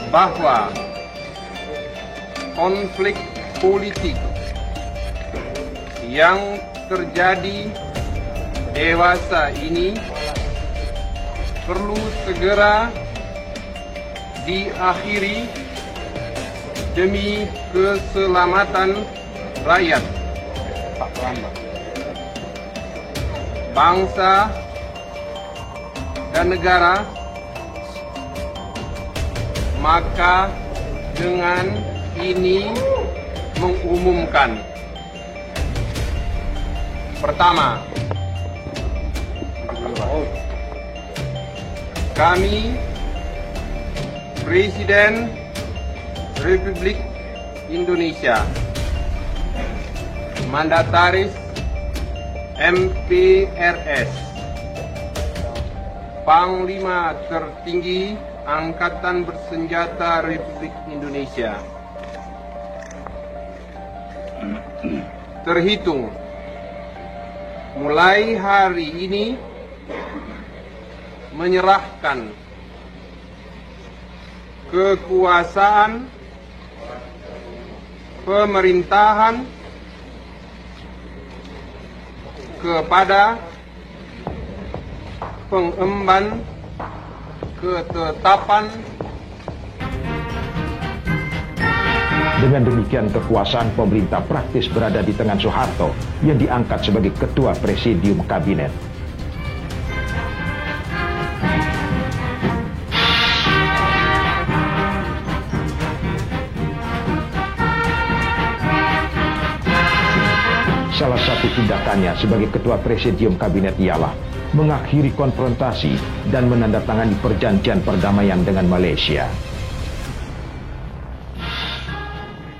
Speaker 5: bahwa konflik politik yang terjadi dewasa ini perlu segera diakhiri demi keselamatan rakyat, bangsa dan negara. Maka dengan ini mengumumkan Pertama, kami, Presiden Republik Indonesia, Mandataris MPRS, Panglima Tertinggi Angkatan Bersenjata Republik Indonesia, terhitung mulai hari ini menyerahkan kekuasaan pemerintahan kepada pengemban ketetapan.
Speaker 1: Dengan demikian kekuasaan pemerintah praktis berada di tangan Soeharto yang diangkat sebagai Ketua Presidium Kabinet. Salah satu tindakannya sebagai Ketua Presidium Kabinet ialah mengakhiri konfrontasi dan menandatangani perjanjian perdamaian dengan Malaysia.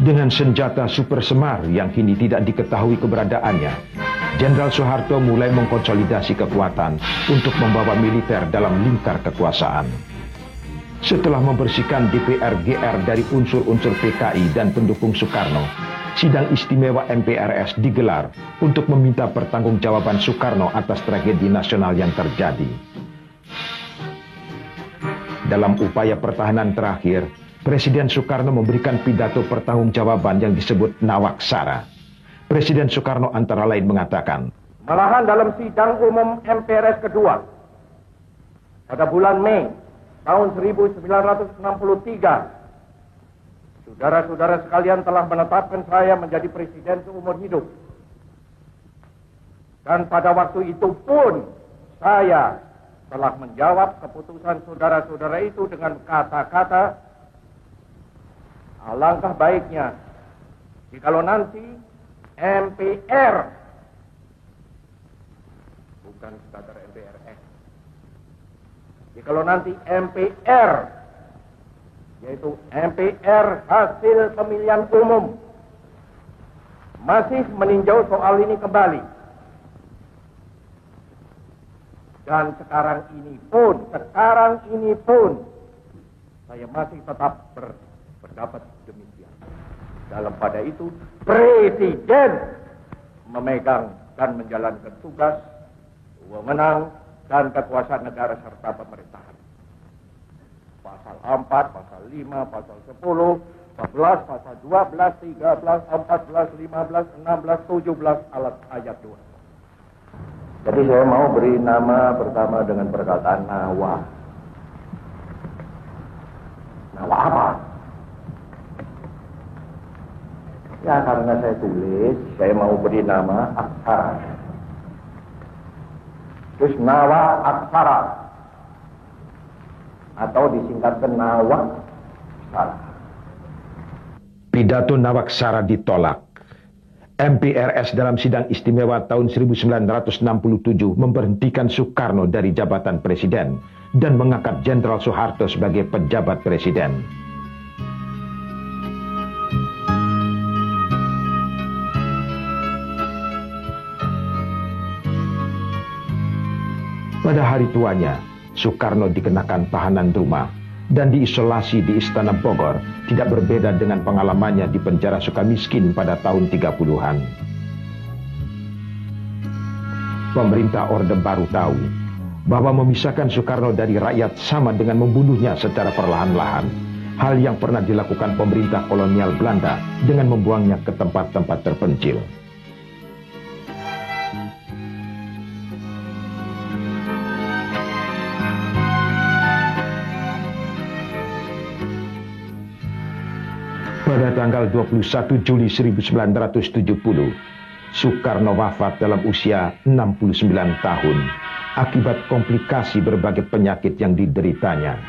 Speaker 1: Dengan senjata Super Semar yang kini tidak diketahui keberadaannya, Jenderal Soeharto mulai mengkonsolidasi kekuatan untuk membawa militer dalam lingkar kekuasaan. Setelah membersihkan DPR-GR dari unsur-unsur PKI dan pendukung Soekarno, sidang istimewa MPRS digelar untuk meminta pertanggungjawaban Soekarno atas tragedi nasional yang terjadi. Dalam upaya pertahanan terakhir, Presiden Soekarno memberikan pidato pertanggungjawaban yang disebut Nawaksara. Presiden Soekarno antara lain mengatakan,
Speaker 2: malahan dalam sidang umum MPRS kedua pada bulan Mei tahun 1963, saudara-saudara sekalian telah menetapkan saya menjadi presiden seumur hidup. Dan pada waktu itu pun saya telah menjawab keputusan saudara-saudara itu dengan kata-kata, alangkah baiknya jikalau nanti MPR, bukan sekadar MPRS, jikalau nanti MPR, yaitu MPR hasil pemilihan umum, masih meninjau soal ini kembali. Dan sekarang ini pun saya masih tetap berpendapat demikian. Dalam pada itu, Presiden memegang dan menjalankan tugas, wewenang, dan kekuasaan negara serta pemerintahan. Pasal 4, pasal 5, pasal 10, 14, pasal 12, 13, 14, 15, 16, 17, alat ayat 2. Jadi saya mau beri nama pertama dengan perkataan Nawa. Nawa apa? Ya karena saya tulis, saya mau beri nama Aksara. Terus Nawa Aksara, atau disingkatkan Nawaksara. Pidato Nawaksara ditolak. MPRS dalam sidang istimewa tahun 1967 memberhentikan Soekarno dari jabatan presiden dan mengangkat Jenderal Soeharto sebagai pejabat presiden. Pada hari tuanya, Soekarno dikenakan tahanan rumah dan diisolasi di Istana Bogor, tidak berbeda dengan pengalamannya di penjara Sukamiskin pada tahun 30-an. Pemerintah Orde Baru tahu bahwa memisahkan Soekarno dari rakyat sama dengan membunuhnya secara perlahan-lahan, hal yang pernah dilakukan pemerintah kolonial Belanda dengan membuangnya ke tempat-tempat terpencil. Pada tanggal 21 Juli 1970, Soekarno wafat dalam usia 69 tahun akibat komplikasi berbagai penyakit yang dideritanya.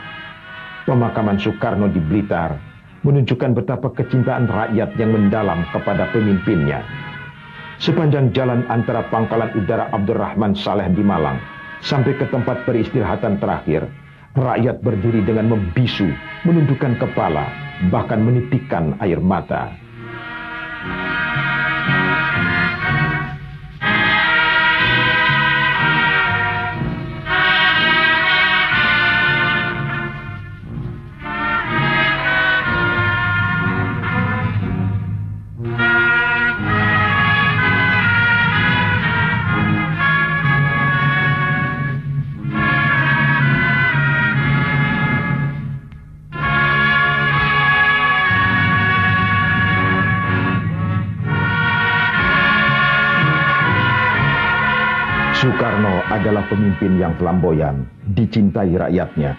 Speaker 2: Pemakaman Soekarno di Blitar menunjukkan betapa kecintaan rakyat yang mendalam kepada pemimpinnya.
Speaker 1: Sepanjang jalan antara Pangkalan Udara Abdurrahman Saleh di Malang sampai ke tempat peristirahatan terakhir, rakyat berdiri dengan membisu, menundukkan kepala, bahkan menitikkan air mata. Soekarno adalah pemimpin yang flamboyan, dicintai rakyatnya.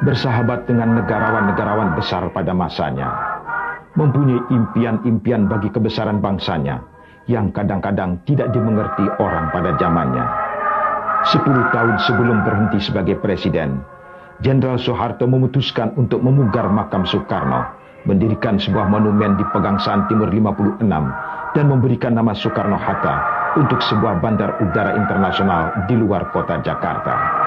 Speaker 1: Bersahabat dengan negarawan-negarawan besar pada masanya, mempunyai impian-impian bagi kebesaran bangsanya yang kadang-kadang tidak dimengerti orang pada zamannya. 10 tahun sebelum berhenti sebagai presiden, Jenderal Soeharto memutuskan untuk memugar makam Soekarno, mendirikan sebuah monumen di Pegangsaan Timur 56 dan memberikan nama Soekarno-Hatta untuk sebuah bandar udara internasional di luar kota Jakarta.